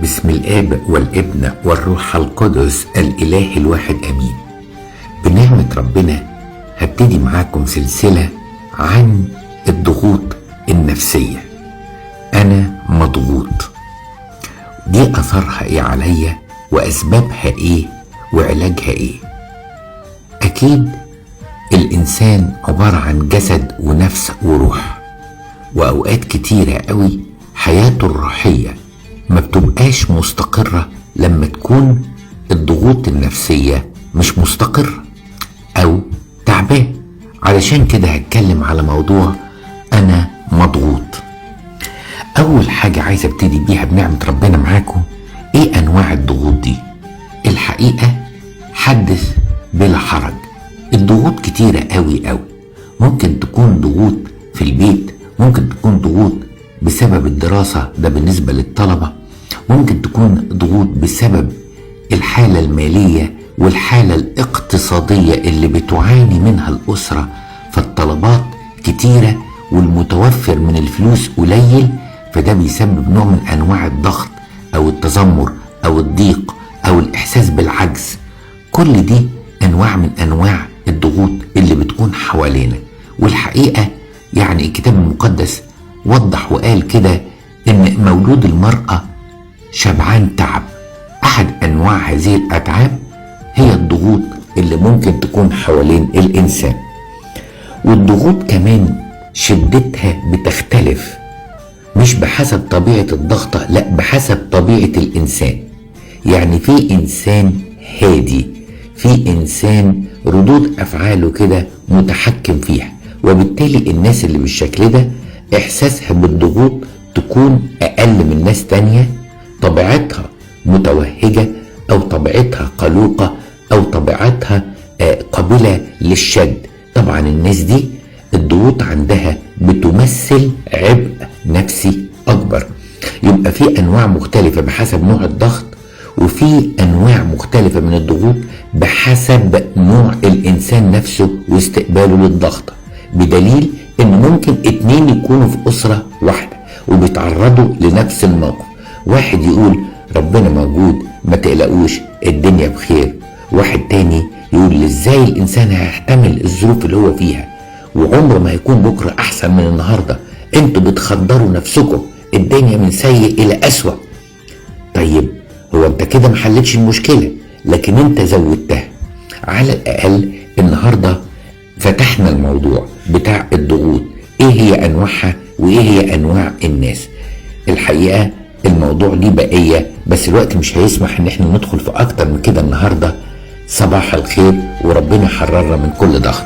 بسم الآب والابن والروح القدس الإله الواحد أمين. بنعمة ربنا هبتدي معاكم سلسلة عن الضغوط النفسية. أنا مضغوط، دي أثرها إيه عليا وأسبابها إيه وعلاجها إيه؟ أكيد الإنسان عبارة عن جسد ونفس وروح، وأوقات كتيرة قوي حياته الروحية ما بتبقاش مستقرة لما تكون الضغوط النفسية مش مستقرة أو تعبان. علشان كده هتكلم على موضوع أنا مضغوط. أول حاجة عايز ابتدي بيها بنعمة ربنا معاكم، إيه أنواع الضغوط دي؟ الحقيقة حدث بلا حرج، الضغوط كتيرة قوي قوي. ممكن تكون ضغوط في البيت، ممكن تكون ضغوط بسبب الدراسة، ده بالنسبة للطلبة. ممكن تكون ضغوط بسبب الحالة المالية والحالة الاقتصادية اللي بتعاني منها الأسرة، فالطلبات كتيرة والمتوفر من الفلوس قليل، فده بيسبب نوع من أنواع الضغط أو التذمر أو الضيق أو الإحساس بالعجز. كل دي أنواع من أنواع الضغوط اللي بتكون حوالينا. والحقيقة يعني الكتاب المقدس وضح وقال كده إن مولود المرأة شبعان تعب. أحد أنواع هذه الأتعاب هي الضغوط اللي ممكن تكون حوالين الإنسان. والضغوط كمان شدتها بتختلف، مش بحسب طبيعة الضغطة، لا بحسب طبيعة الإنسان. يعني في إنسان هادي، في إنسان ردود أفعاله كده متحكم فيها، وبالتالي الناس اللي بالشكل ده إحساسها بالضغوط تكون أقل من ناس تانية طبيعتها متوهجة أو طبيعتها قلوقة أو طبيعتها قابلة للشد. طبعا الناس دي الضغوط عندها بتمثل عبء نفسي أكبر. يبقى في أنواع مختلفة بحسب نوع الضغط، وفي أنواع مختلفة من الضغوط بحسب نوع الإنسان نفسه واستقباله للضغط، بدليل إن ممكن 2 يكونوا في أسرة واحدة وبيتعرضوا لنفس الموقف. واحد يقول ربنا موجود ما تقلقوش الدنيا بخير، واحد تاني يقول ازاي الإنسان هيحتمل الظروف اللي هو فيها وعمره ما هيكون بكرة أحسن من النهاردة، انتوا بتخدروا نفسكم، الدنيا من سيء إلى أسوأ. طيب هو انت كده محلتش المشكلة، لكن انت زودتها. على الأقل النهاردة فتحنا الموضوع بتاع الضغوط، ايه هي أنواعها وايه هي أنواع الناس. الحقيقة الموضوع ليه بقية، بس الوقت مش هيسمح ان احنا ندخل في اكتر من كده النهاردة. صباح الخير وربنا يحررنا من كل ضغط.